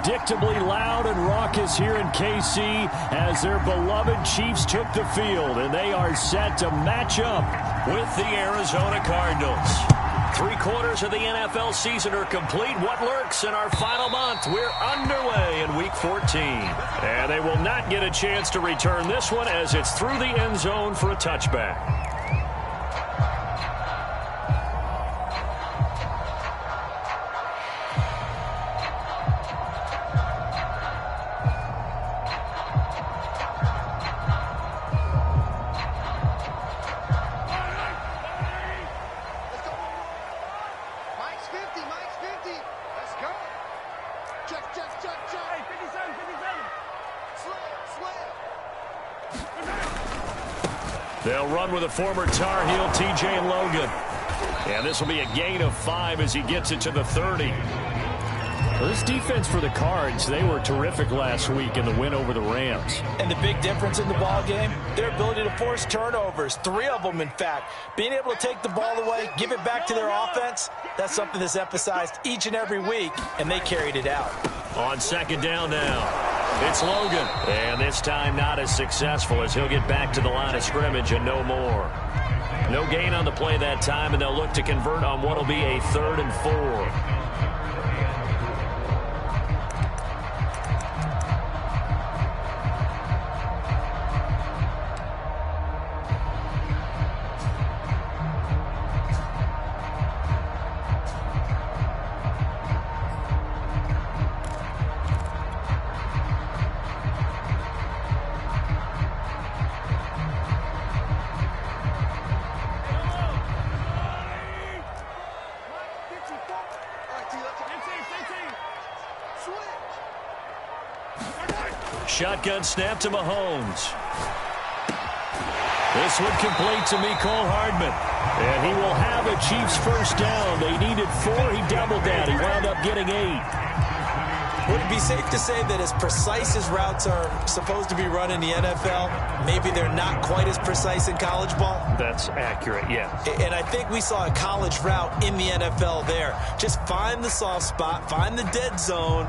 predictably loud and raucous here in KC as their beloved Chiefs took the field, and they are set to match up with the Arizona Cardinals. 3/4 of the NFL season are complete. What lurks in our final month? We're underway in Week 14. And they will not get a chance to return this one as it's through the end zone for a touchback. They'll run with a former Tar Heel, TJ Logan. And this will be a gain of 5 as he gets it to the 30. Well, this defense for the Cards, they were terrific last week in the win over the Rams. And the big difference in the ball game, their ability to force turnovers, 3 of them in fact. Being able to take the ball away, give it back to their offense, that's something that's emphasized each and every week, and they carried it out. On second down now. It's Logan. And this time not as successful as he'll get back to the line of scrimmage and no more. No gain on the play that time, and they'll look to convert on what will be a 3rd and 4. Shotgun snap to Mahomes. This one complete to Mecole Hardman. And he will have a Chiefs first down. They needed 4. He doubled that. He wound up getting 8. Would it be safe to say that as precise as routes are supposed to be run in the NFL, maybe they're not quite as precise in college ball? That's accurate, yeah. And I think we saw a college route in the NFL there. Just find the soft spot, find the dead zone,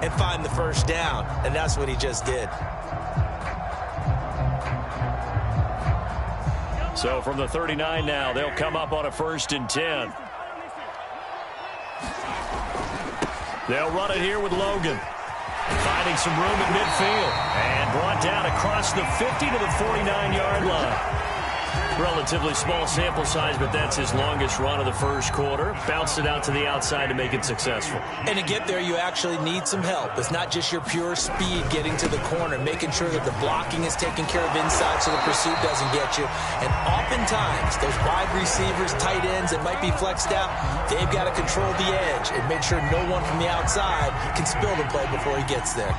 and find the first down. And that's what he just did. So from the 39 now, they'll come up on a 1st and 10. They'll run it here with Logan. Finding some room at midfield. And brought down across the 50 to the 49-yard line. Relatively small sample size, but that's his longest run of the first quarter. Bounced it out to the outside to make it successful. And to get there, you actually need some help. It's not just your pure speed getting to the corner, making sure that the blocking is taken care of inside so the pursuit doesn't get you. And oftentimes, those wide receivers, tight ends that might be flexed out, they've got to control the edge and make sure no one from the outside can spill the play before he gets there.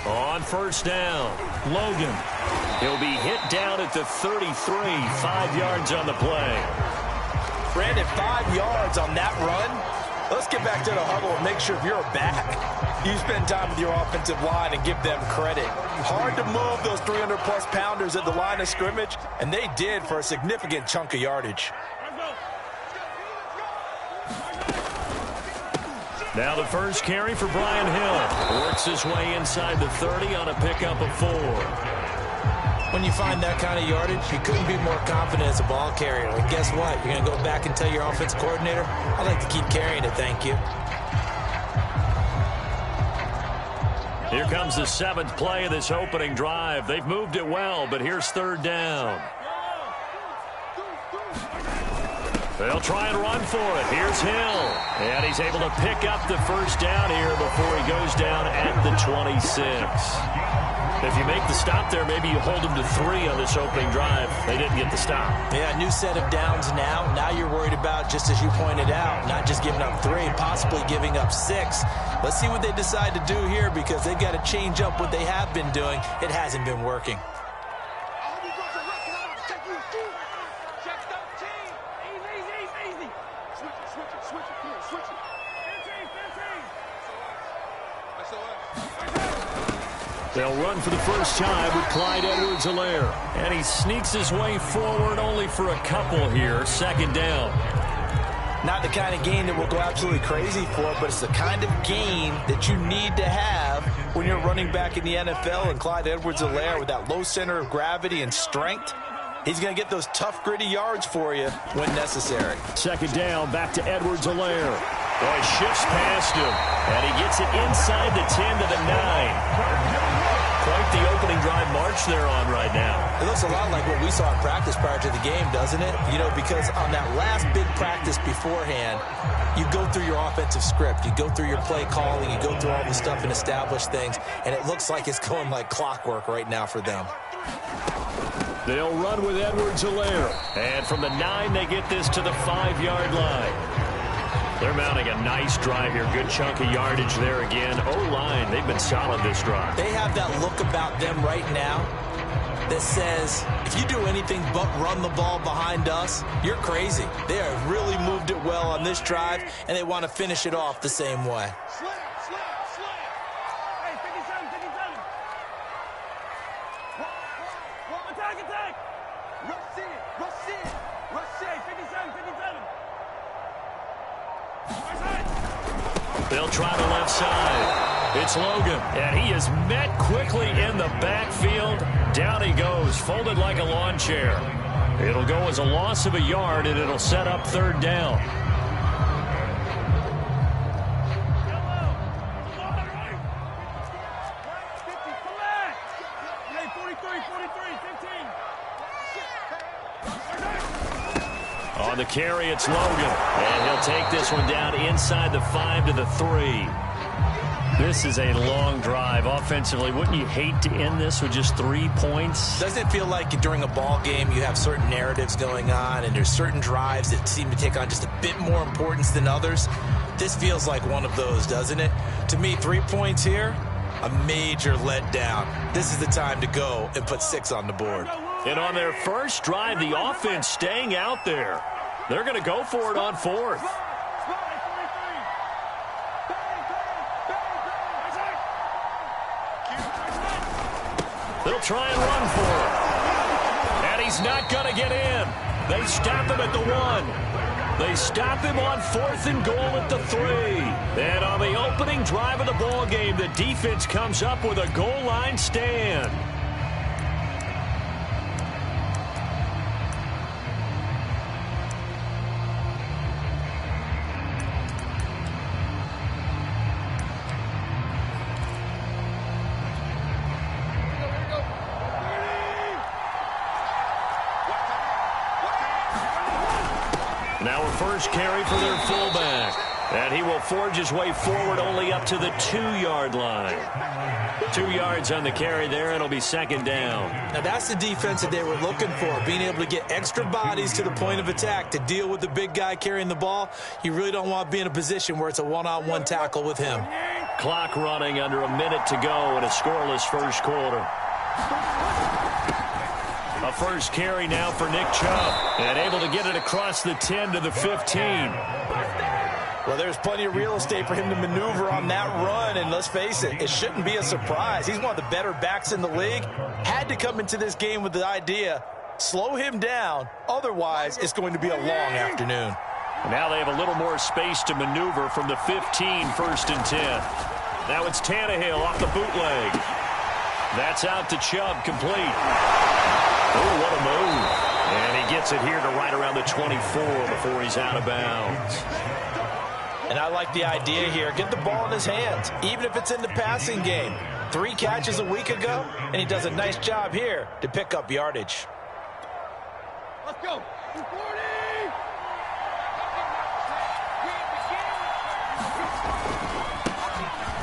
On first down, Logan. He'll be hit down at the 33, 5 yards on the play. Brandon, 5 yards on that run. Let's get back to the huddle and make sure if you're back, you spend time with your offensive line and give them credit. Hard to move those 300-plus pounders at the line of scrimmage, and they did for a significant chunk of yardage. Now the first carry for Brian Hill. Works his way inside the 30 on a pickup of 4. When you find that kind of yardage, you couldn't be more confident as a ball carrier. And guess what? You're going to go back and tell your offensive coordinator, I'd like to keep carrying it, thank you. Here comes the 7th play of this opening drive. They've moved it well, but here's 3rd down. They'll try and run for it. Here's Hill. And he's able to pick up the first down here before he goes down at the 26. If you make the stop there, maybe you hold him to 3 on this opening drive. They didn't get the stop. Yeah, new set of downs now. Now you're worried about, just as you pointed out, not just giving up 3, possibly giving up 6. Let's see what they decide to do here because they've got to change up what they have been doing. It hasn't been working. They'll run for the first time with Clyde Edwards-Helaire. And he sneaks his way forward only for a couple here. Second down. Not the kind of gain that we'll go absolutely crazy for, but it's the kind of gain that you need to have when you're running back in the NFL. And Clyde Edwards-Helaire, with that low center of gravity and strength, he's going to get those tough, gritty yards for you when necessary. Second down, back to Edwards-Helaire. Boy, shifts past him, and he gets it inside the 10 to the 9. Quite the opening drive march they're on right now. It looks a lot like what we saw in practice prior to the game, doesn't it? You know, because on that last big practice beforehand, you go through your offensive script, you go through your play calling, you go through all the stuff and establish things, and it looks like it's going like clockwork right now for them. They'll run with Edwards-Helaire. And from the 9, they get this to the 5-yard line. They're mounting a nice drive here. Good chunk of yardage there again. O-line, they've been solid this drive. They have that look about them right now that says, if you do anything but run the ball behind us, you're crazy. They have really moved it well on this drive, and they want to finish it off the same way. They'll try the left side. It's Logan, and he is met quickly in the backfield. Down he goes, folded like a lawn chair. It'll go as a loss of a yard, and it'll set up third down. On the carry, it's Logan. And he'll take this one down inside the 5 to the 3. This is a long drive offensively. Wouldn't you hate to end this with just 3 points? Doesn't it feel like during a ball game you have certain narratives going on and there's certain drives that seem to take on just a bit more importance than others? This feels like one of those, doesn't it? To me, 3 points here, a major letdown. This is the time to go and put 6 on the board. And on their first drive, the offense staying out there. They're going to go for it on 4th. They'll try and run for it. And he's not going to get in. They stop him at the 1. They stop him on 4th and goal at the 3. And on the opening drive of the ball game, the defense comes up with a goal line stand. Now a first carry for their fullback. And he will forge his way forward only up to the 2-yard line. 2 yards on the carry there, and it'll be second down. Now that's the defense that they were looking for, being able to get extra bodies to the point of attack to deal with the big guy carrying the ball. You really don't want to be in a position where it's a one-on-one tackle with him. Clock running, under a minute to go in a scoreless first quarter. A first carry now for Nick Chubb, and able to get it across the 10 to the 15. Well, there's plenty of real estate for him to maneuver on that run, and let's face it, it shouldn't be a surprise. He's one of the better backs in the league. Had to come into this game with the idea, slow him down, otherwise it's going to be a long afternoon. Now they have a little more space to maneuver from the 15, first and 10. Now it's Tannehill off the bootleg. That's out to Chubb, complete. Oh, what a move. And he gets it here to right around the 24 before he's out of bounds. And I like the idea here. Get the ball in his hands, even if it's in the passing game. 3 catches a week ago, and he does a nice job here to pick up yardage. Let's go. 40.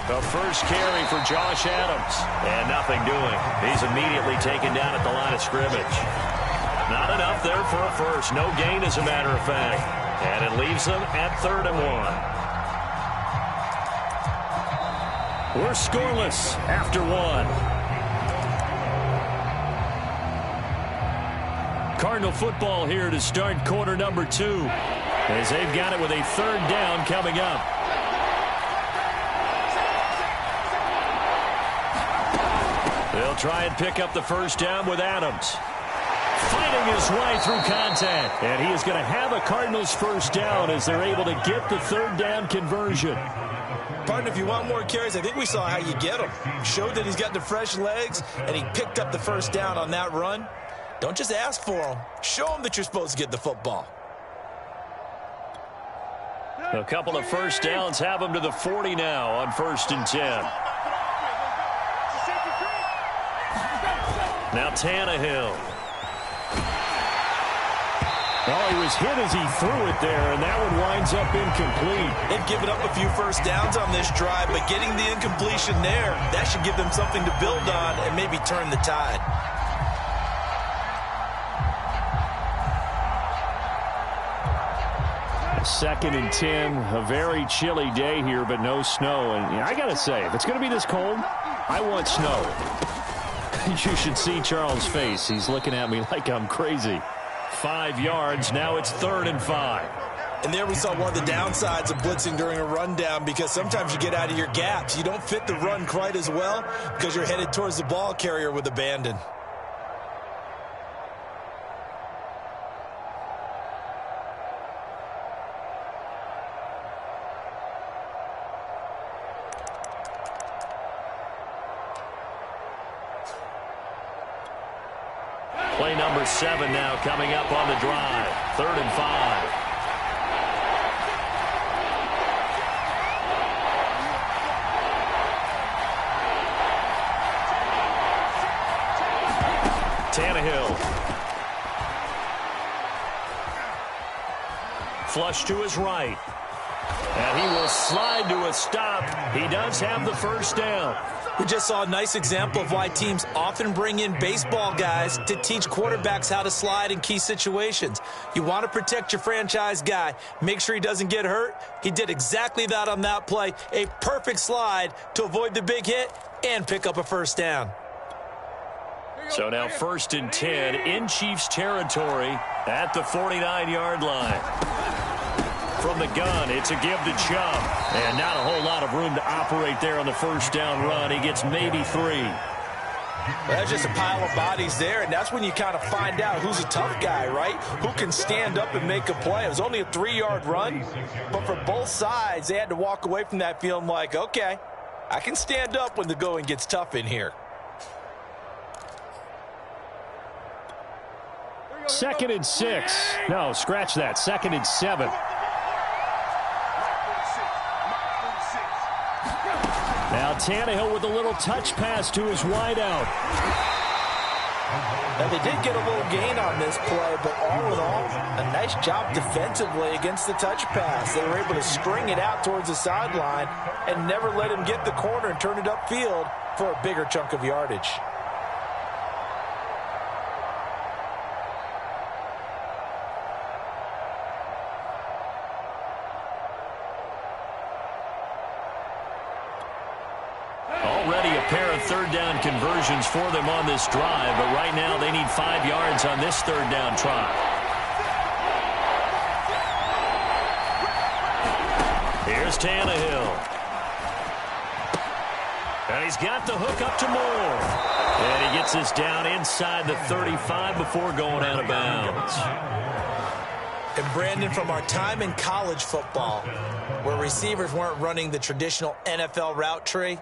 The first carry for Josh Adams. And nothing doing. He's immediately taken down at the line of scrimmage. Not enough there for a first. No gain, as a matter of fact. And it leaves them at 3rd and 1. We're scoreless after 1. Cardinal football here to start quarter number 2. As they've got it with a 3rd down coming up. try and pick up the first down with Adams. Fighting his way through contact. And he is going to have a Cardinals first down as they're able to get the third down conversion. Partner, if you want more carries, I think we saw how you get him. Showed that he's got the fresh legs, and he picked up the first down on that run. Don't just ask for him. Show him that you're supposed to get the football. A couple of first downs have him to the 40 now on 1st and 10. Now Tannehill. Oh, he was hit as he threw it there, and that one winds up incomplete. They've given up a few first downs on this drive, but getting the incompletion there, that should give them something to build on and maybe turn the tide. Second and 10, a very chilly day here, but no snow. And I got to say, if it's going to be this cold, I want snow. You should see Charles' face. He's looking at me like I'm crazy. 5 yards. Now it's 3rd and 5. And there we saw one of the downsides of blitzing during a rundown, because sometimes you get out of your gaps. You don't fit the run quite as well because you're headed towards the ball carrier with abandon. Play number 7 now coming up on the drive. 3rd and 5. Tannehill. Flush to his right. And he will slide to a stop. He does have the first down. We just saw a nice example of why teams often bring in baseball guys to teach quarterbacks how to slide in key situations. You want to protect your franchise guy. Make sure he doesn't get hurt. He did exactly that on that play. A perfect slide to avoid the big hit and pick up a first down. So now 1st and 10 in Chiefs territory at the 49-yard line. From the gun, it's a give to Chubb. And not a whole lot of room to operate there on the first down run. He gets maybe 3. That's just a pile of bodies there, and that's when you kind of find out who's a tough guy, right? Who can stand up and make a play. It was only a 3-yard run, but for both sides, they had to walk away from that feeling like, okay, I can stand up when the going gets tough in here. 2nd and 6. No, scratch that. 2nd and 7. Now Tannehill with a little touch pass to his wideout. Now they did get a little gain on this play, but all in all, a nice job defensively against the touch pass. They were able to string it out towards the sideline and never let him get the corner and turn it upfield for a bigger chunk of yardage. Already a pair of third down conversions for them on this drive, but right now they need 5 yards on this third down try. Here's Tannehill. And he's got the hook up to Moore. And he gets this down inside the 35 before going out of bounds. And Brandon, from our time in college football, where receivers weren't running the traditional NFL route tree,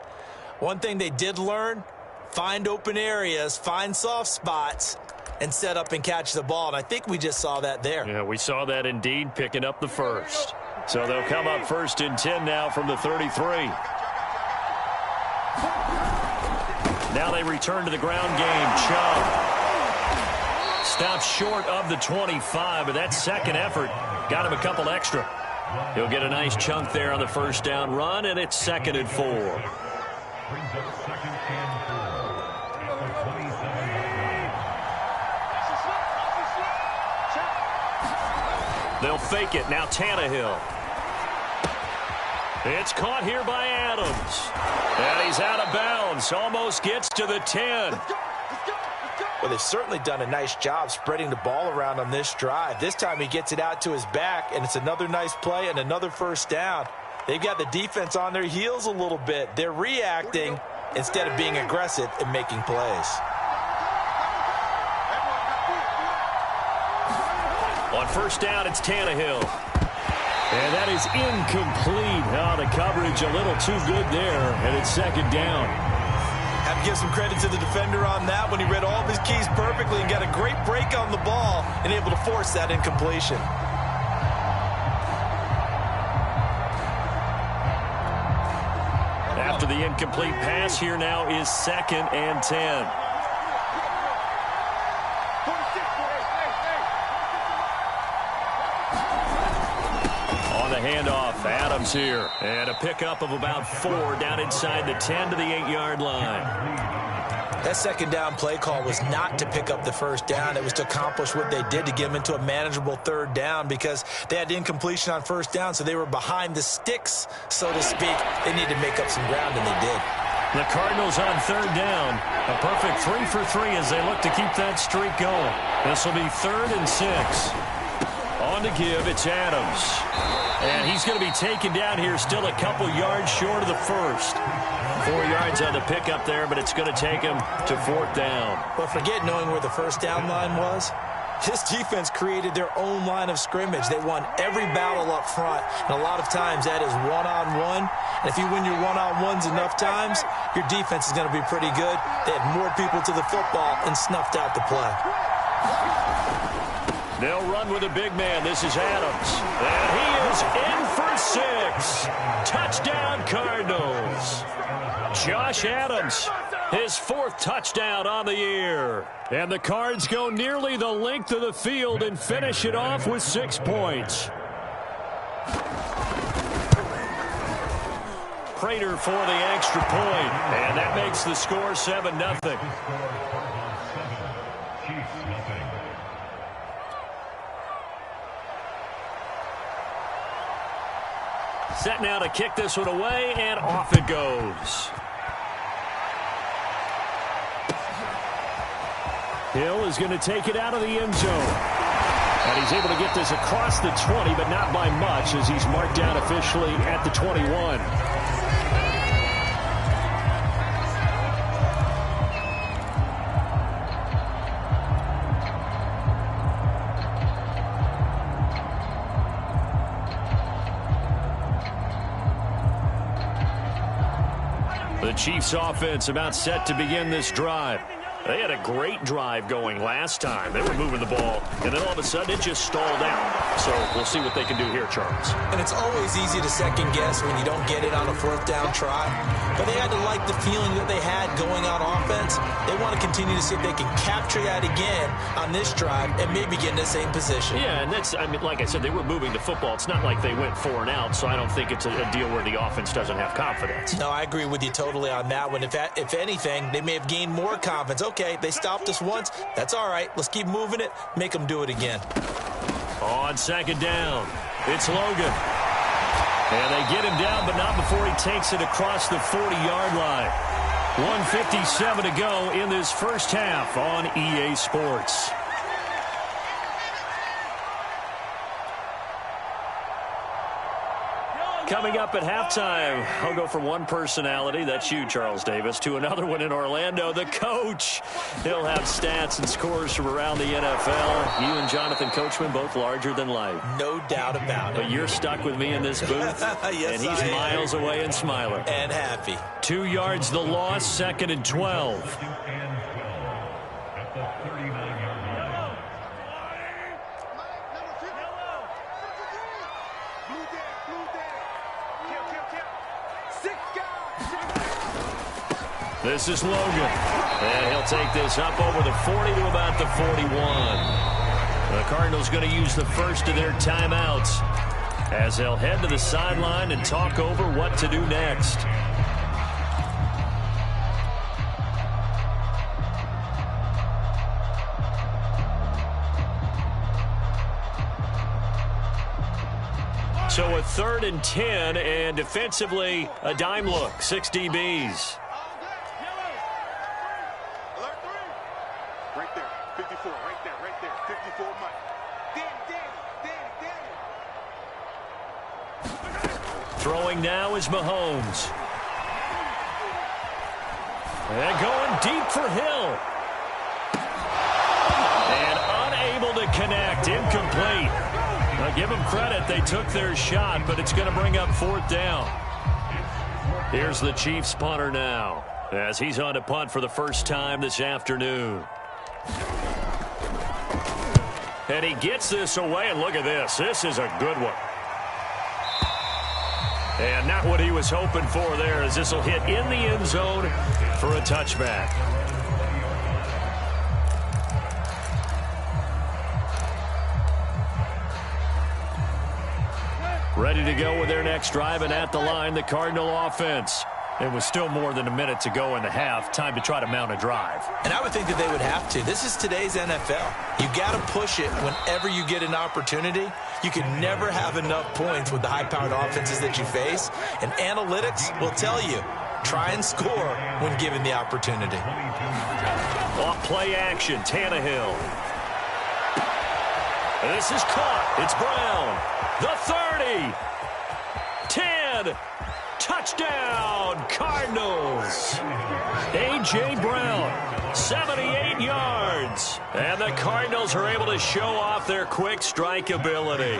one thing they did learn, find open areas, find soft spots, and set up and catch the ball. And I think we just saw that there. Yeah, we saw that indeed, picking up the first. So they'll come up 1st and 10 now from the 33. Now they return to the ground game. Chubb stops short of the 25, but that second effort got him a couple extra. He'll get a nice chunk there on the first down run, and it's 2nd and 4. They'll fake it. Now Tannehill. It's caught here by Adams. And he's out of bounds. Almost gets to the 10. Well, they've certainly done a nice job spreading the ball around on this drive. This time he gets it out to his back, and it's another nice play and another first down. They've got the defense on their heels a little bit. They're reacting, instead of being aggressive and making plays. On first down, it's Tannehill. And that is incomplete. Oh, the coverage a little too good there, and it's second down. Have to give some credit to the defender on that when he read all of his keys perfectly and got a great break on the ball and able to force that incompletion. After the incomplete pass, here now is 2nd and 10. Handoff, Adams here, and a pickup of about 4 down inside the 10 to the 8-yard line. That second down play call was not to pick up the first down. It was to accomplish what they did to get them into a manageable third down because they had incompletion on first down, so they were behind the sticks, so to speak. They needed to make up some ground, and they did. The Cardinals on third down. A perfect 3 for 3 as they look to keep that streak going. This will be 3rd and 6. On to give, it's Adams. And he's going to be taken down here, still a couple yards short of the first. 4 yards on the pickup there, but it's going to take him to 4th down. But forget knowing where the first down line was. This defense created their own line of scrimmage. They won every battle up front, and a lot of times that is one-on-one. And if you win your one-on-ones enough times, your defense is going to be pretty good. They had more people to the football and snuffed out the play. They'll run with a big man. This is Adams. And he is in for 6. Touchdown, Cardinals. Josh Adams, his 4th touchdown on the year. And the Cards go nearly the length of the field and finish it off with 6 points. Prater for the extra point. And that makes the score 7-0. Set now to kick this one away, and off it goes. Hill is going to take it out of the end zone. And he's able to get this across the 20, but not by much as he's marked down officially at the 21. The Chiefs offense about set to begin this drive. They had a great drive going last time. They were moving the ball, and then all of a sudden it just stalled out. So we'll see what they can do here, Charles. And it's always easy to second guess when you don't get it on a 4th down try. But they had to like the feeling that they had going on offense. They want to continue to see if they can capture that again on this drive and maybe get in the same position. Yeah, and that's, I mean, like I said, they were moving the football. It's not like they went 4 and out, so I don't think it's a deal where the offense doesn't have confidence. No, I agree with you totally on that one. If anything, they may have gained more confidence. Okay, they stopped us once. That's all right. Let's keep moving it. Make them do it again. On 2nd down, it's Logan. And they get him down, but not before he takes it across the 40-yard line. 1:57 to go in this first half on EA Sports. Coming up at halftime, I'll go from one personality, that's you, Charles Davis, to another one in Orlando, the coach. He'll have stats and scores from around the NFL. You and Jonathan Coachman, both larger than life. No doubt about it. But you're stuck with me in this booth, yes, and he's miles away and smiling. And happy. 2 yards the loss, 2nd and 12. This is Logan. And he'll take this up over the 40 to about the 41. The Cardinals going to use the first of their timeouts as they'll head to the sideline and talk over what to do next. So a 3rd and 10, and defensively a dime look, 6 DBs. Right there, 54, right there, 54, Mike. Danny. Throwing now is Mahomes. And going deep for Hill. And unable to connect. Incomplete. Now give them credit. They took their shot, but it's going to bring up 4th down. Here's the Chiefs punter now, as he's on to punt for the first time this afternoon. And he gets this away, and look at this. This is a good one. And not what he was hoping for there, as this will hit in the end zone for a touchback. Ready to go with their next drive, and at the line, the Cardinal offense. It was still more than a minute to go in the half. Time to try to mount a drive. And I would think that they would have to. This is today's NFL. You got to push it whenever you get an opportunity. You can never have enough points with the high-powered offenses that you face. And analytics will tell you, try and score when given the opportunity. Off play action, Tannehill. This is caught. It's Brown. The 30. 10. Touchdown, Cardinals. A.J. Brown, 78 yards. And the Cardinals are able to show off their quick strike ability.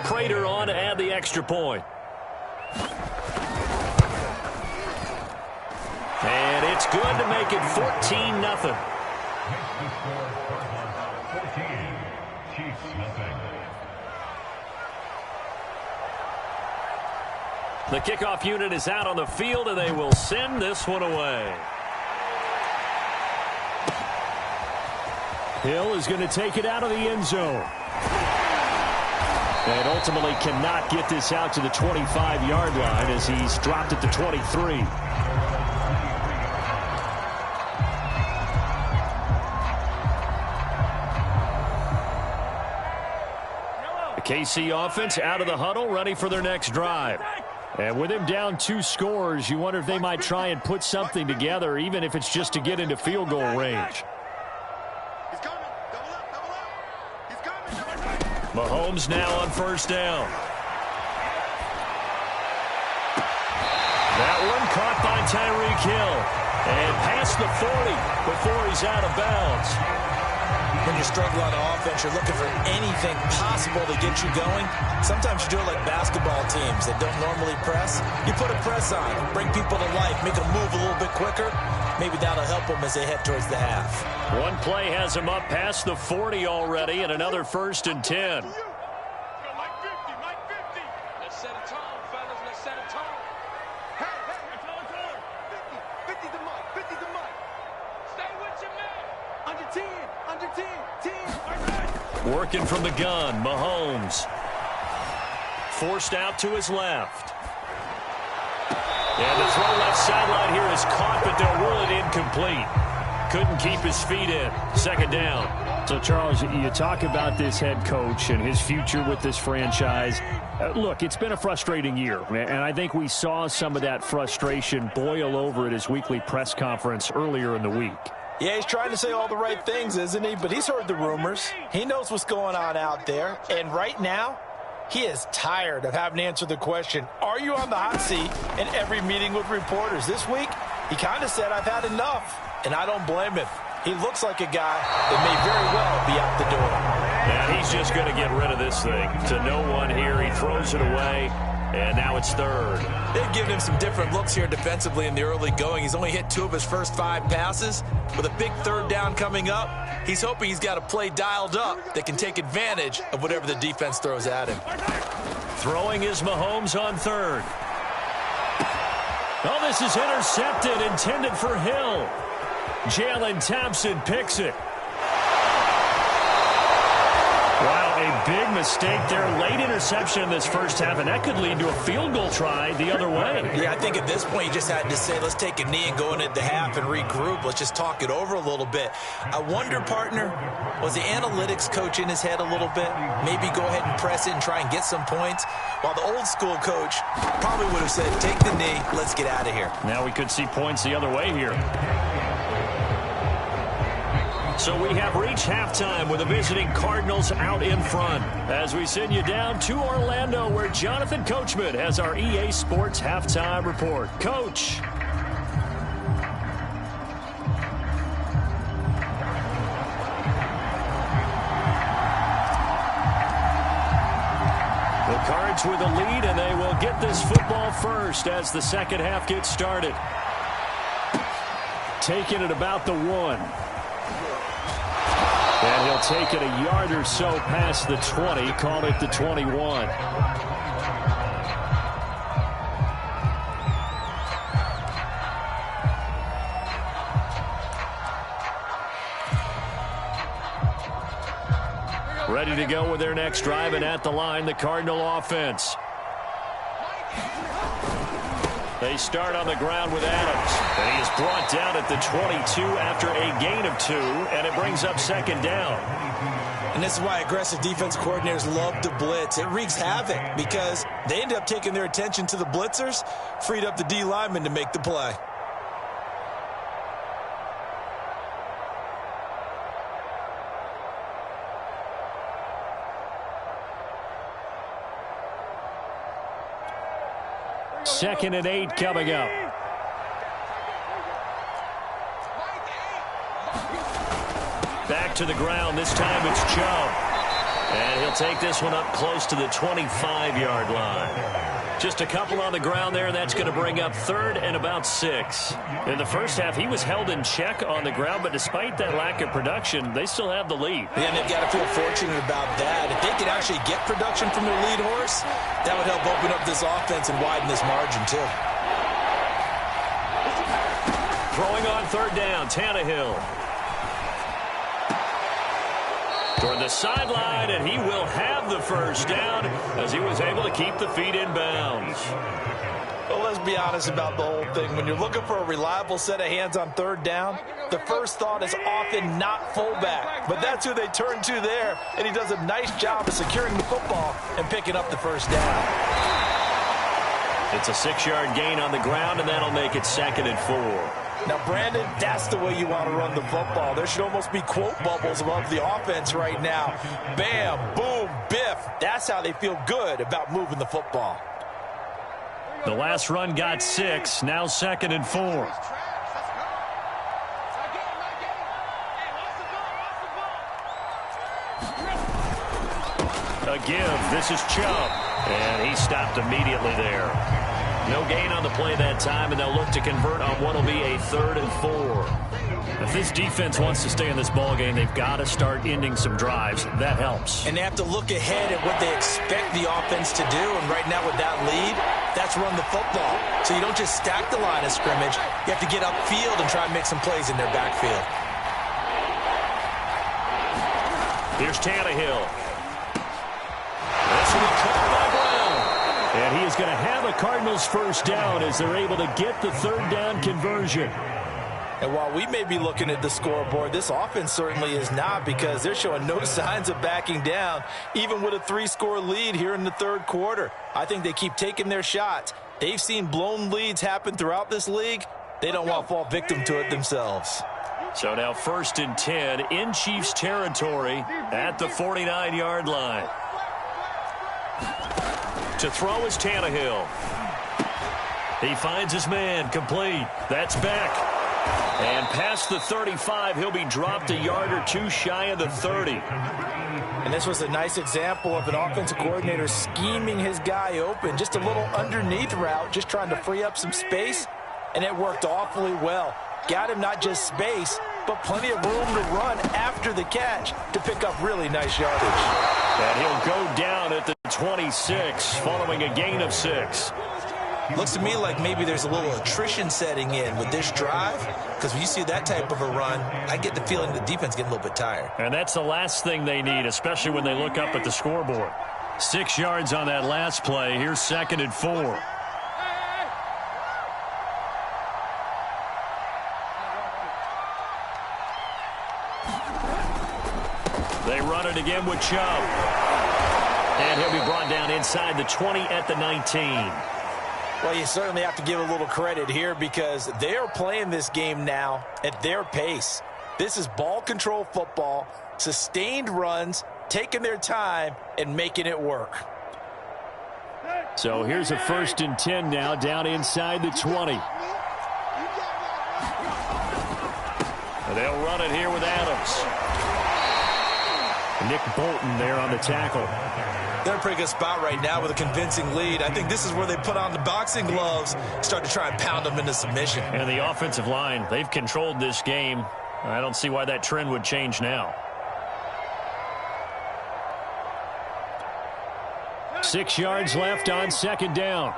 Prater on to add the extra point. And it's good to make it 14-0. The kickoff unit is out on the field, and they will send this one away. Hill is going to take it out of the end zone. And ultimately cannot get this out to the 25-yard line as he's dropped it to 23. The KC offense out of the huddle, ready for their next drive. And with him down 2 scores, you wonder if they might try and put something together, even if it's just to get into field goal range. He's coming. Double up, double up. He's coming. Mahomes now on first down. That one caught by Tyreek Hill. And past the 40 before he's out of bounds. When you struggle on offense, you're looking for anything possible to get you going. Sometimes you do it like basketball teams that don't normally press. You put a press on, bring people to life, make them move a little bit quicker. Maybe that'll help them as they head towards the half. One play has him up past the 40 already, and another 1st and 10. Let's set a tone, fellas. Let's set a tone. Hey, 50 the mark, 50 the mark. Stay with your man. Under 10, under 10, 10. Working from the gun, Mahomes. Forced out to his left. And the throw left sideline here is caught, but they'll rule it incomplete. Couldn't keep his feet in. 2nd down. So, Charles, you talk about this head coach and his future with this franchise. Look, it's been a frustrating year, and I think we saw some of that frustration boil over at his weekly press conference earlier in the week. Yeah, he's trying to say all the right things, isn't he? But he's heard the rumors. He knows what's going on out there. And right now, he is tired of having to answer the question, are you on the hot seat in every meeting with reporters? This week, he kind of said, I've had enough. And I don't blame him. He looks like a guy that may very well be out the door. And he's just going to get rid of this thing. To no one here. He throws it away. And now it's 3rd. They've given him some different looks here defensively in the early going. He's only hit 2 of his first 5 passes. With a big 3rd down coming up, he's hoping he's got a play dialed up that can take advantage of whatever the defense throws at him. Throwing is Mahomes on 3rd. Oh, this is intercepted, intended for Hill. Jalen Thompson picks it. Wow, a big mistake there. Late interception in this first half, and that could lead to a field goal try the other way. Yeah, I think at this point you just had to say, let's take a knee and go into the half and regroup. Let's just talk it over a little bit. I wonder, partner, was the analytics coach in his head a little bit? Maybe go ahead and press it and try and get some points? While the old school coach probably would have said, take the knee, let's get out of here. Now we could see points the other way here. So we have reached halftime with the visiting Cardinals out in front. As we send you down to Orlando, where Jonathan Coachman has our EA Sports halftime report. Coach. The Cards with a lead, and they will get this football first as the second half gets started. Taking it about the 1. And he'll take it a yard or so past the 20, call it the 21. Ready to go with their next drive, and at the line, the Cardinal offense. They start on the ground with Adams, and he is brought down at the 22 after a gain of 2, and it brings up second down. And this is why aggressive defense coordinators love to blitz. It wreaks havoc because they end up taking their attention to the blitzers, freed up the D lineman to make the play. Second and 8 coming up. Back to the ground. This time it's Chubb. And he'll take this one up close to the 25-yard line. Just a couple on the ground there. That's going to bring up third and about 6. In the first half, he was held in check on the ground, but despite that lack of production, they still have the lead. Yeah, and they've got to feel fortunate about that. If they could actually get production from their lead horse, that would help open up this offense and widen this margin, too. Throwing on third down, Tannehill. Toward the sideline, and he will have the first down as he was able to keep the feet in bounds. Well, let's be honest about the whole thing. When you're looking for a reliable set of hands on third down, the first thought is often not fullback. But that's who they turn to there, and he does a nice job of securing the football and picking up the first down. It's a 6-yard gain on the ground, and that'll make it second and 4. Now, Brandon, that's the way you want to run the football. There should almost be quote bubbles above the offense right now. Bam, boom, biff. That's how they feel good about moving the football. The last run got 6. Now second and 4. A give. This is Chubb. And he stopped immediately there. No gain on the play that time, and they'll look to convert on what will be a third and 4. If this defense wants to stay in this ballgame, they've got to start ending some drives. That helps. And they have to look ahead at what they expect the offense to do. And right now with that lead, that's run the football. So you don't just stack the line of scrimmage. You have to get upfield and try and make some plays in their backfield. Here's Tannehill. This will be caught by Brown. And he is going to have a Cardinals first down as they're able to get the third down conversion. And while we may be looking at the scoreboard, this offense certainly is not, because they're showing no signs of backing down, even with a 3-score lead here in the third quarter. I think they keep taking their shots. They've seen blown leads happen throughout this league. They don't want to fall victim to it themselves. So now first and 10 in Chiefs territory at the 49-yard line. To throw is Tannehill. He finds his man, complete. That's back. And past the 35, he'll be dropped a yard or two shy of the 30. And this was a nice example of an offensive coordinator scheming his guy open. Just a little underneath route, just trying to free up some space. And it worked awfully well. Got him not just space, but plenty of room to run after the catch to pick up really nice yardage. And he'll go down at the 26 following a gain of 6. Looks to me like maybe there's a little attrition setting in with this drive, because when you see that type of a run, I get the feeling the defense getting a little bit tired. And that's the last thing they need, especially when they look up at the scoreboard. 6 yards on that last play. Here's second and 4. They run it again with Chubb. And he'll be brought down inside the 20 at the 19. Well, you certainly have to give a little credit here, because they are playing this game now at their pace. This is ball control football, sustained runs, taking their time and making it work. So here's a first and 10 now, down inside the 20. And they'll run it here with Adams. Nick Bolton there on the tackle. They're in a pretty good spot right now with a convincing lead. I think this is where they put on the boxing gloves, start to try and pound them into submission. And the offensive line, they've controlled this game. I don't see why that trend would change now. 6 yards left on second down.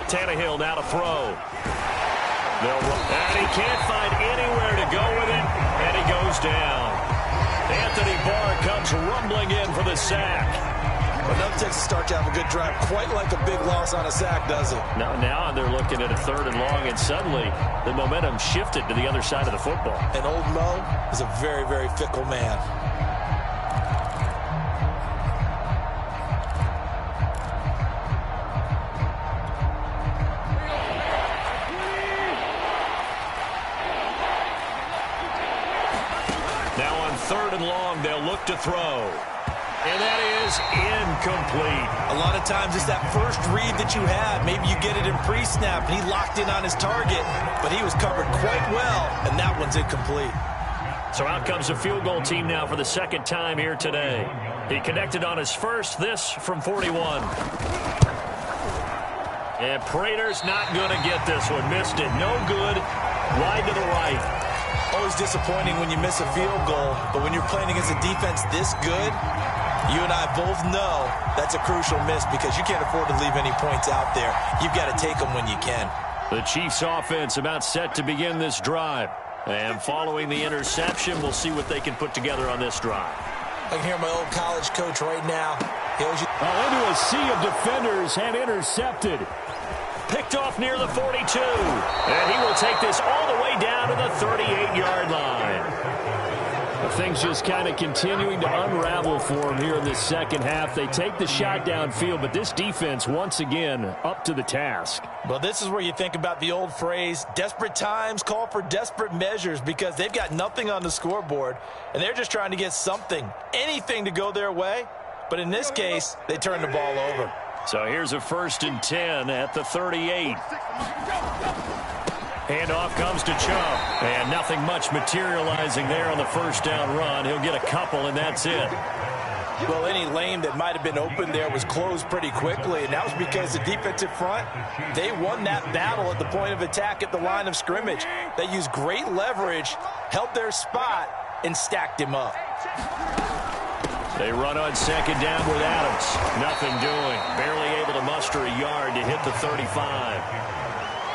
Tannehill now to throw. And he can't find anywhere to go with it, and he goes down. Anthony Barr comes rumbling in for the sack. But nothing takes a start to have a good drive, quite like a big loss on a sack, does it? Now they're looking at a 3rd and long, and suddenly the momentum shifted to the other side of the football. And old Mo is a very, very fickle man. Now on 3rd and long, they'll look to throw. And that is incomplete. A lot of times it's that first read that you have. Maybe you get it in pre-snap, and he locked in on his target, but he was covered quite well, and that one's incomplete. So out comes a field goal team now for the 2nd time here today. He connected on his first, this from 41. And Prater's not going to get this one. Missed it. No good. Wide to the right. Always disappointing when you miss a field goal, but when you're playing against a defense this good, you and I both know that's a crucial miss because you can't afford to leave any points out there. You've got to take them when you can. The Chiefs offense about set to begin this drive. And following the interception, we'll see what they can put together on this drive. I can hear my old college coach right now. Into a sea of defenders and intercepted. Picked off near the 42. And he will take this all the way down to the 38-yard line. Things just kind of continuing to unravel for him here in this second half. They take the shot downfield, but this defense, once again, up to the task. Well, this is where you think about the old phrase, desperate times call for desperate measures, because they've got nothing on the scoreboard, and they're just trying to get something, anything to go their way. But in this case, they turn the ball over. So here's a 1st and 10 at the 38. Handoff comes to Chubb, and nothing much materializing there on the 1st down run. He'll get a couple, and that's it. Well, any lane that might have been open there was closed pretty quickly, and that was because the defensive front, they won that battle at the point of attack at the line of scrimmage. They used great leverage, held their spot, and stacked him up. They run on 2nd down with Adams. Nothing doing. Barely able to muster a yard to hit the 35.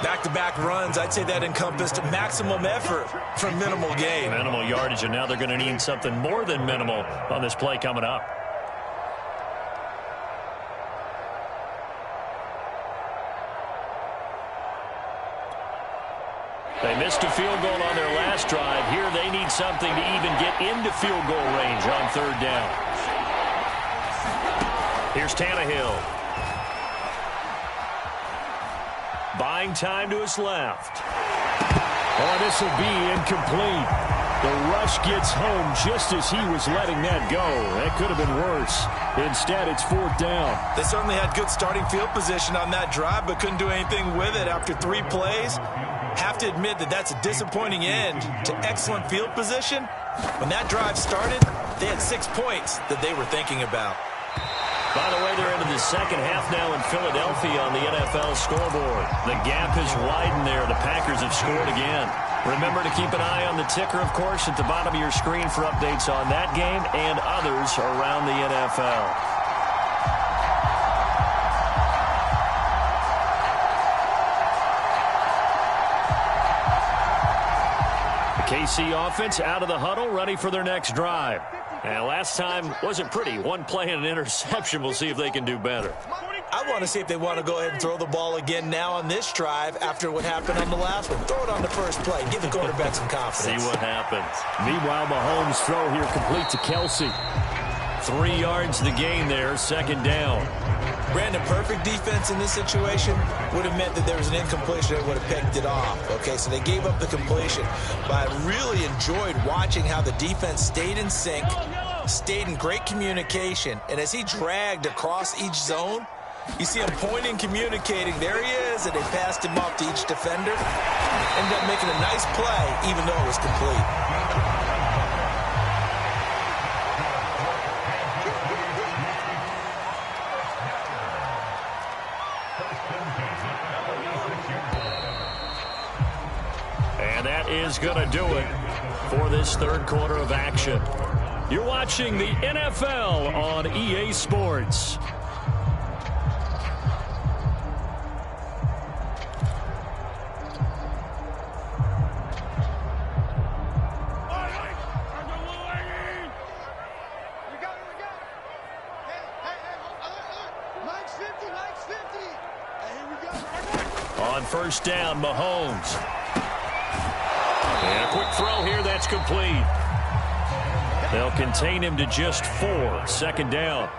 Back-to-back runs, I'd say that encompassed maximum effort for minimal gain. Minimal yardage, and now they're going to need something more than minimal on this play coming up. They missed a field goal on their last drive. Here they need something to even get into field goal range on 3rd down. Here's Tannehill. Buying time to his left. Oh, this will be incomplete. The rush gets home just as he was letting that go. That could have been worse. Instead, it's 4th down. They certainly had good starting field position on that drive, but couldn't do anything with it after 3 plays. Have to admit that that's a disappointing end to excellent field position. When that drive started, they had 6 points that they were thinking about. By the way, they're into the second half now in Philadelphia on the NFL scoreboard. The gap has widened there. The Packers have scored again. Remember to keep an eye on the ticker, of course, at the bottom of your screen for updates on that game and others around the NFL. The KC offense out of the huddle, ready for their next drive. And last time wasn't pretty. 1 play and an interception. We'll see if they can do better. I want to see if they want to go ahead and throw the ball again now on this drive after what happened on the last one. Throw it on the first play. Give the quarterback some confidence. See what happens. Meanwhile, Mahomes' throw here complete to Kelsey. 3 yards the gain there, 2nd down. Brandon, perfect defense in this situation would have meant that there was an incompletion that would have picked it off. Okay, so they gave up the completion. But I really enjoyed watching how the defense stayed in sync, stayed in great communication, and as he dragged across each zone, you see him pointing, communicating. There he is, and they passed him off to each defender. Ended up making a nice play, even though it was complete. is going to do it for this third quarter of action. You're watching the NFL on EA Sports. On first down, Mahomes. And a quick throw here that's complete. They'll contain him to just 4. Second down.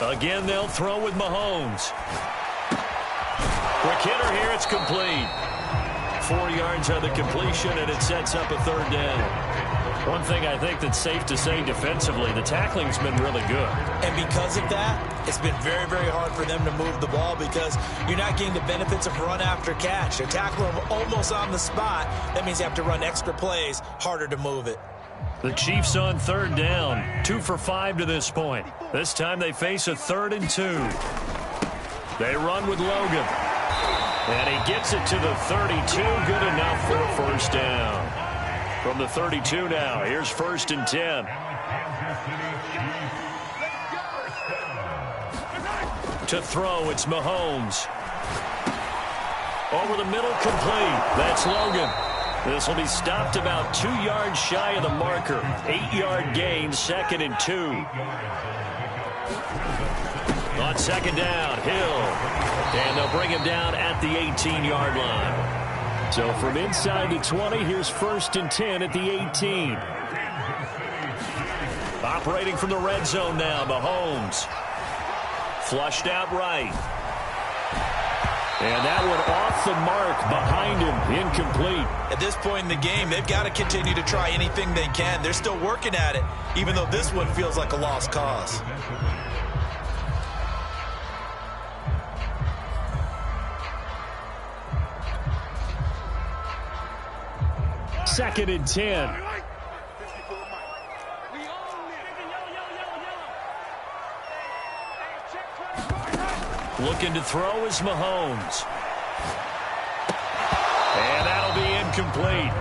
Again, they'll throw with Mahomes. Quick hitter here, it's complete. 4 yards on the completion, and it sets up a third down. One thing I think that's safe to say defensively, the tackling's been really good. And because of that, it's been very, very hard for them to move the ball because you're not getting the benefits of run after catch. They're tackling them almost on the spot. That means you have to run extra plays, harder to move it. The Chiefs on third down, 2 for 5 to this point. This time they face a 3rd and 2. They run with Logan. And he gets it to the 32. Good enough for a first down. From the 32 now, here's 1st and 10. To throw, it's Mahomes. Over the middle, complete. That's Logan. This will be stopped about 2 yards shy of the marker. 8-yard gain, 2nd and 2. On second down, Hill. And they'll bring him down at the 18-yard line. So from inside the 20, here's 1st and 10 at the 18. Operating from the red zone now, Mahomes. Flushed out right. And that one off the mark behind him, incomplete. At this point in the game, they've got to continue to try anything they can. They're still working at it, even though this one feels like a lost cause. Second and 10. Looking to throw is Mahomes. And that'll be incomplete.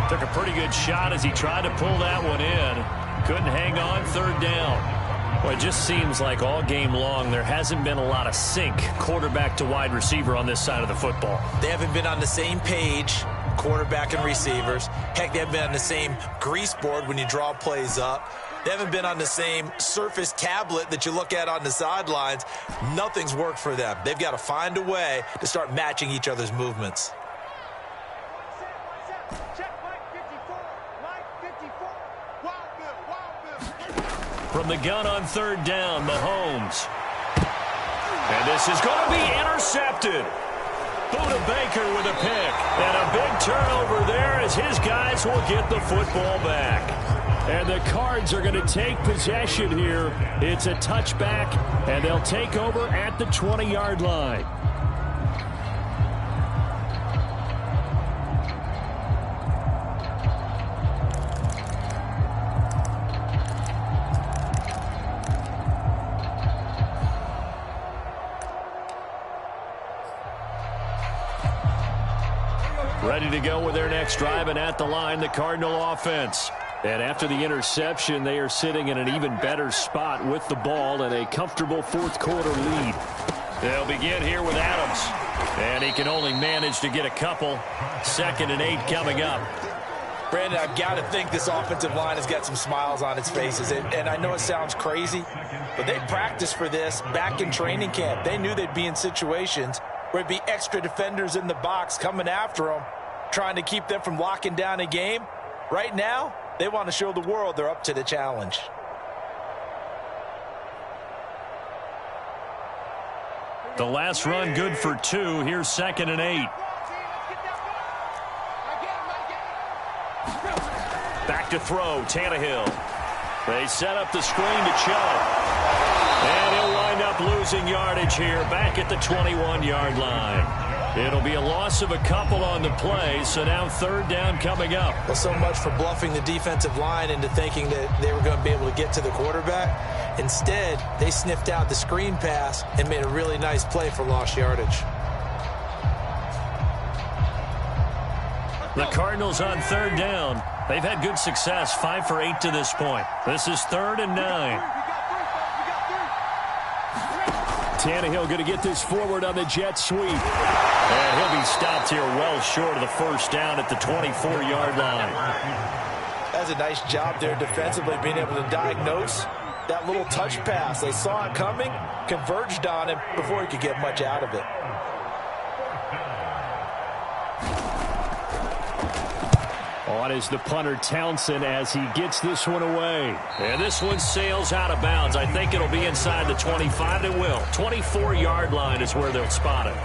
Took a pretty good shot as he tried to pull that one in. Couldn't hang on, 3rd down. Well, it just seems like all game long there hasn't been a lot of sync quarterback to wide receiver on this side of the football. They haven't been on the same page, quarterback and receivers. Heck, they haven't been on the same grease board when you draw plays up. They haven't been on the same surface tablet that you look at on the sidelines. Nothing's worked for them. They've got to find a way to start matching each other's movements. From the gun on 3rd down, Mahomes. And this is going to be intercepted. Buda Baker with a pick. And a big turnover there as his guys will get the football back. And the Cards are going to take possession here. It's a touchback, and they'll take over at the 20-yard line. Ready to go with their next drive, and at the line, the Cardinal offense. And after the interception, they are sitting in an even better spot with the ball and a comfortable 4th quarter lead. They'll begin here with Adams. And he can only manage to get a couple. 2nd and 8 coming up. Brandon, I've got to think this offensive line has got some smiles on its faces. And I know it sounds crazy, but they practiced for this back in training camp. They knew they'd be in situations where it'd be extra defenders in the box coming after them, trying to keep them from locking down a game. Right now, they want to show the world they're up to the challenge. The last run good for 2. Here's 2nd and 8. Back to throw, Tannehill. They set up the screen to Chubb. And he'll wind up losing yardage here back at the 21-yard line. It'll be a loss of a couple on the play, so now 3rd down coming up. Well, so much for bluffing the defensive line into thinking that they were going to be able to get to the quarterback. Instead, they sniffed out the screen pass and made a really nice play for lost yardage. The Cardinals on third down. They've had good success, 5 for 8 to this point. This is 3rd and 9. Tannehill going to get this forward on the jet sweep. And he'll be stopped here well short of the first down at the 24-yard line. That's a nice job there defensively, being able to diagnose that little touch pass. They saw it coming, converged on him before he could get much out of it. On is the punter Townsend as he gets this one away. And this one sails out of bounds. I think it'll be inside the 25. It will. 24-yard line is where they'll spot it.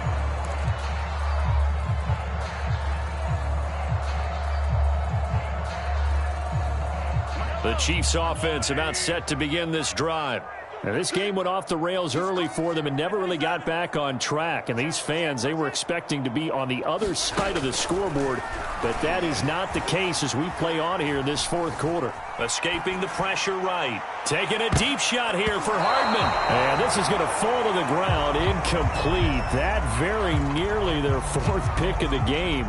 The Chiefs offense about set to begin this drive. Now, this game went off the rails early for them and never really got back on track. And these fans, they were expecting to be on the other side of the scoreboard. But that is not the case as we play on here in this fourth quarter. Escaping the pressure right. Taking a deep shot here for Hardman. And this is going to fall to the ground. Incomplete. That very nearly their fourth pick of the game.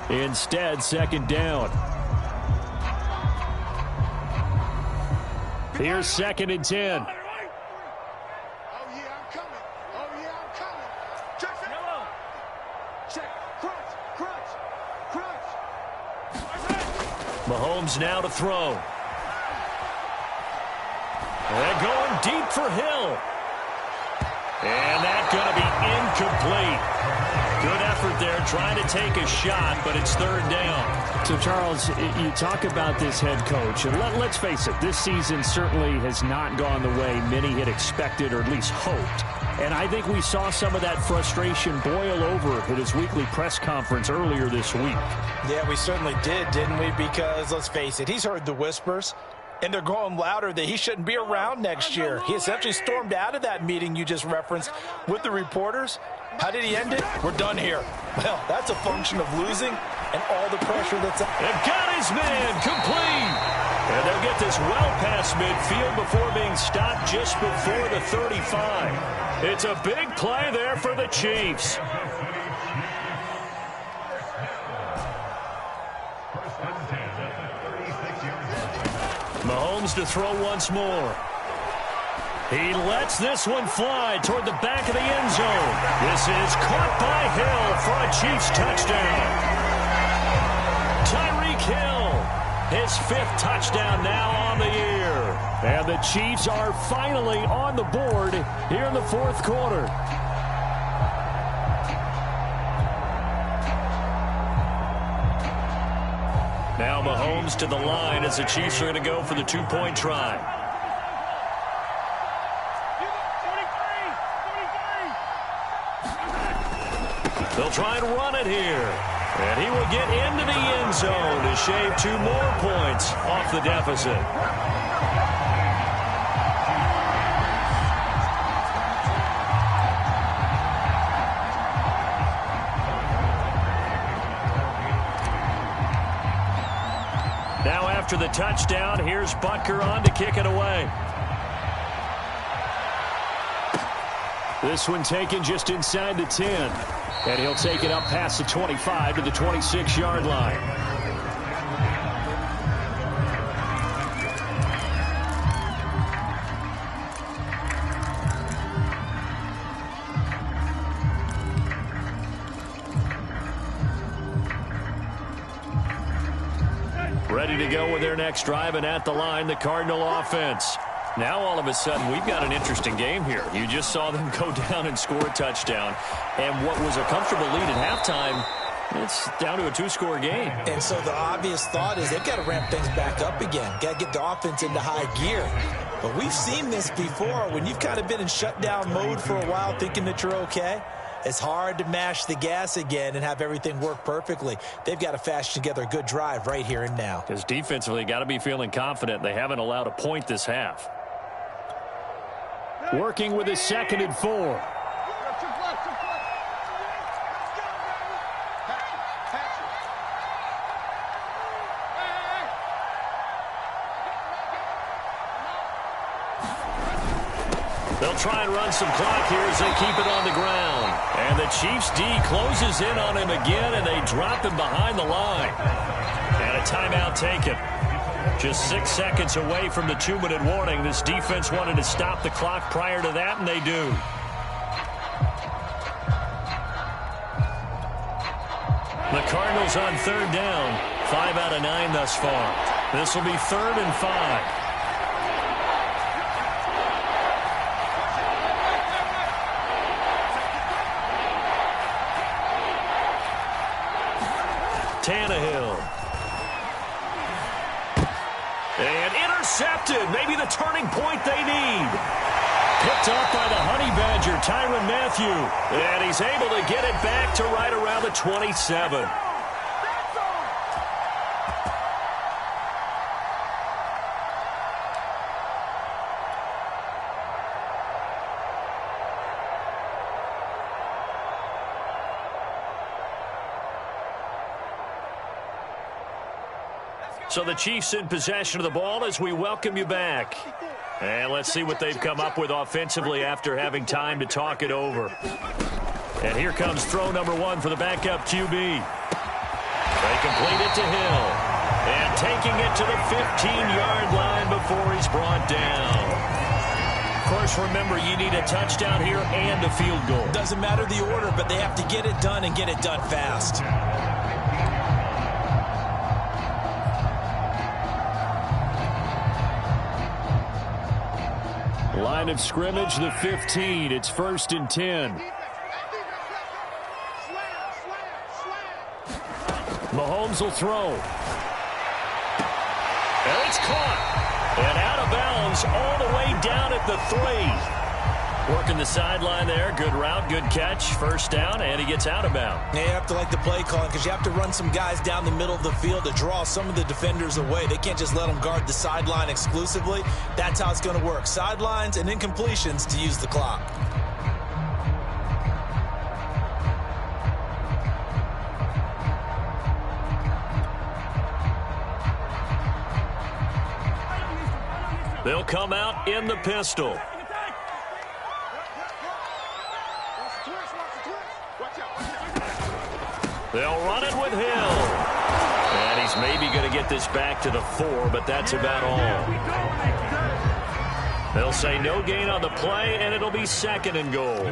Instead, second down. Here's 2nd and 10. Mahomes now to throw. And going deep for Hill. And that's going to be incomplete. Good effort there trying to take a shot, but it's 3rd down. So, Charles, you talk about this head coach, and let's face it, this season certainly has not gone the way many had expected or at least hoped. And I think we saw some of that frustration boil over at his weekly press conference earlier this week. Yeah, we certainly did, didn't we? Because, let's face it, he's heard the whispers, and they're growing louder that he shouldn't be around next year. He essentially stormed out of that meeting you just referenced with the reporters. How did he end it? We're done here. Well, that's a function of losing and all the pressure that's up. They've got his man complete. And they'll get this well past midfield before being stopped just before the 35. It's a big play there for the Chiefs. Mahomes to throw once more. He lets this one fly toward the back of the end zone. This is caught by Hill for a Chiefs touchdown. Tyreek Hill, his 5th touchdown now on the year. And the Chiefs are finally on the board here in the fourth quarter. Now Mahomes to the line as the Chiefs are going to go for the 2-point try. They'll try and run it here. And he will get into the end zone to shave 2 more points off the deficit. Now after the touchdown, here's Butker on to kick it away. This one taken just inside the 10. And he'll take it up past the 25 to the 26-yard line. Ready to go with their next drive, and at the line, the Cardinal offense. Now, all of a sudden, we've got an interesting game here. You just saw them go down and score a touchdown. And what was a comfortable lead at halftime, it's down to a 2-score game. And so the obvious thought is they've got to ramp things back up again. Got to get the offense into high gear. But we've seen this before. When you've kind of been in shutdown mode for a while thinking that you're okay, it's hard to mash the gas again and have everything work perfectly. They've got to fashion together a good drive right here and now. Because defensively, got to be feeling confident. They haven't allowed a point this half. Working with his 2nd and 4. They'll try and run some clock here as they keep it on the ground. And the Chiefs D closes in on him again, and they drop him behind the line. And a timeout taken. Just 6 seconds away from the 2-minute warning. This defense wanted to stop the clock prior to that, and they do. The Cardinals on third down. 5 out of 9 thus far. This will be 3rd and 5. Tannehill. And intercepted. Maybe the turning point they need. Picked up by the Honey Badger, Tyrann Mathieu. And he's able to get it back to right around the 27. So the Chiefs in possession of the ball as we welcome you back. And let's see what they've come up with offensively after having time to talk it over. And here comes throw number 1 for the backup QB. They complete it to Hill. And taking it to the 15-yard line before he's brought down. Of course, remember, you need a touchdown here and a field goal. Doesn't matter the order, but they have to get it done and get it done fast. Line of scrimmage, the 15. It's 1st and 10. Mahomes will throw. And it's caught. And out of bounds all the way down at the 3. Working the sideline there. Good route, good catch. First down, and he gets out of bounds. Yeah, you have to like the play calling because you have to run some guys down the middle of the field to draw some of the defenders away. They can't just let them guard the sideline exclusively. That's how it's going to work. Sidelines and incompletions to use the clock. They'll come out in the pistol. They'll run it with Hill. And he's maybe going to get this back to the 4, but that's about all. They'll say no gain on the play, and it'll be 2nd and goal.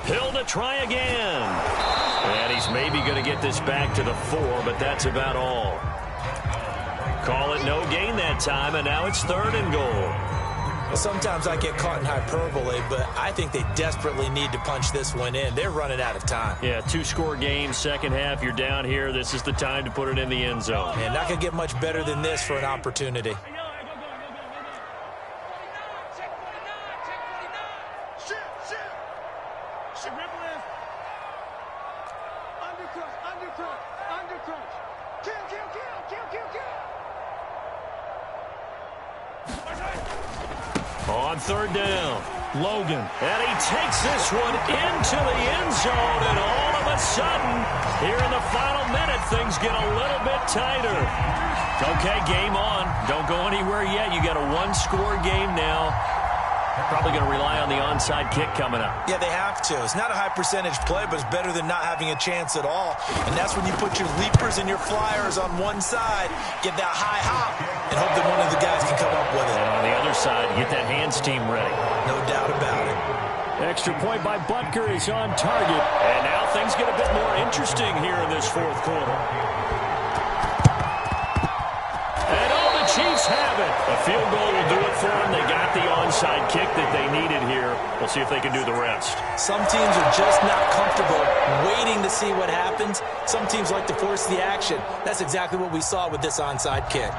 Hill to try again. And he's maybe going to get this back to the 4, but that's about all. Call it no gain that time, and now it's 3rd and goal. Well, sometimes I get caught in hyperbole, but I think they desperately need to punch this one in. They're running out of time. Yeah, 2-score game, second half, you're down here. This is the time to put it in the end zone. And not going to get much better than this for an opportunity. On 3rd down, Logan. And he takes this one into the end zone, and all of a sudden, here in the final minute, things get a little bit tighter. Okay, game on. Don't go anywhere yet. You got a 1-score game now. Probably going to rely on the onside kick coming up. Yeah, they have to. It's not a high percentage play, but it's better than not having a chance at all. And that's when you put your leapers and your flyers on one side, get that high hop, and hope that one of the guys can come up with it. And on the other side, get that hands team ready. No doubt about it. Extra point by Butker is on target. And now things get a bit more interesting here in this 4th quarter. And all the Chiefs have it. A field goal will do it for them. They got the onside kick that they needed here. We'll see if they can do the rest. Some teams are just not comfortable waiting to see what happens. Some teams like to force the action. That's exactly what we saw with this onside kick.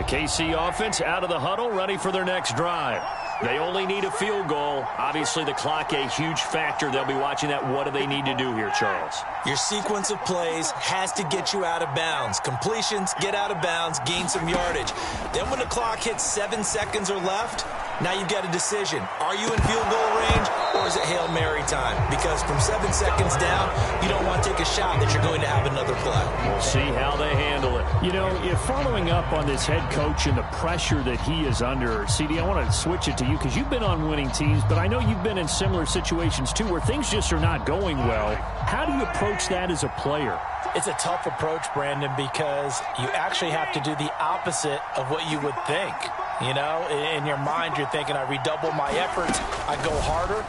KC offense out of the huddle, ready for their next drive. They only need a field goal. Obviously, the clock a huge factor. They'll be watching that. What do they need to do here, Charles? Your sequence of plays has to get you out of bounds. Completions, get out of bounds, gain some yardage. Then when the clock hits 7 seconds or left, now you've got a decision. Are you in field goal range, or is it Hail Mary time? Because from 7 seconds down, you don't want to take a shot that you're going to have another play. We'll see how they handle it. You know, if following up on this head coach and the pressure that he is under, CD, I want to switch it to you because you've been on winning teams, but I know you've been in similar situations too where things just are not going well. How do you approach that as a player? It's a tough approach, Brandon, because you actually have to do the opposite of what you would think. You know, in your mind, you're thinking, I redouble my efforts, I go harder.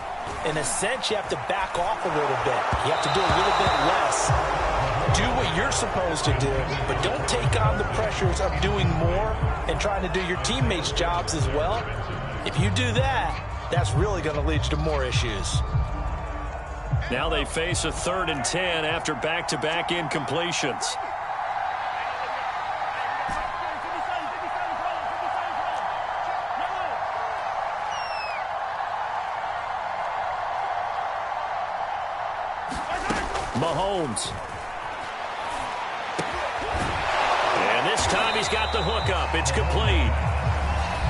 In a sense, you have to back off a little bit. You have to do a little bit less. Do what you're supposed to do, but don't take on the pressures of doing more and trying to do your teammates' jobs as well. If you do that, that's really going to lead you to more issues. Now they face a 3rd and 10 after back-to-back incompletions. Mahomes. And this time he's got the hook up. It's complete.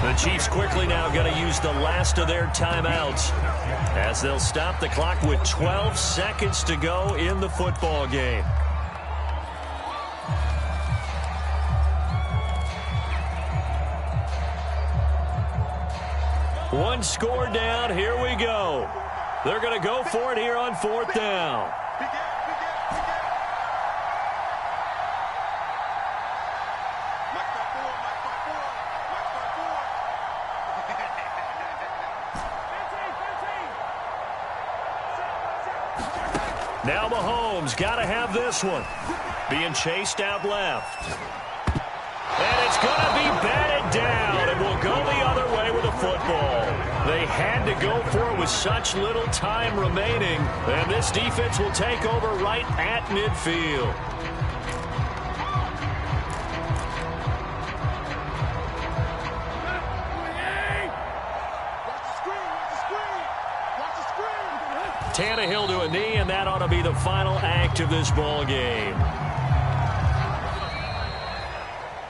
The Chiefs quickly now going to use the last of their timeouts as they'll stop the clock with 12 seconds to go in the football game. One score down. Here we go. They're going to go for it here on 4th down. Now Mahomes got to have this one. Being chased out left. And it's going to be batted down. And will go the other way with the football. They had to go for it with such little time remaining. And this defense will take over right at midfield. Tannehill to a knee, and that ought to be the final act of this ball game.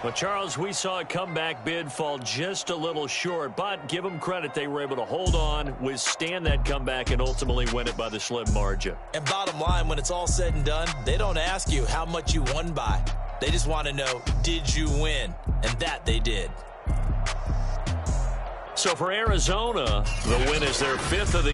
Well, Charles, we saw a comeback bid fall just a little short, but give them credit. They were able to hold on, withstand that comeback, and ultimately win it by the slim margin. And bottom line, when it's all said and done, they don't ask you how much you won by. They just want to know, did you win? And that they did. So for Arizona, the win is their 5th of the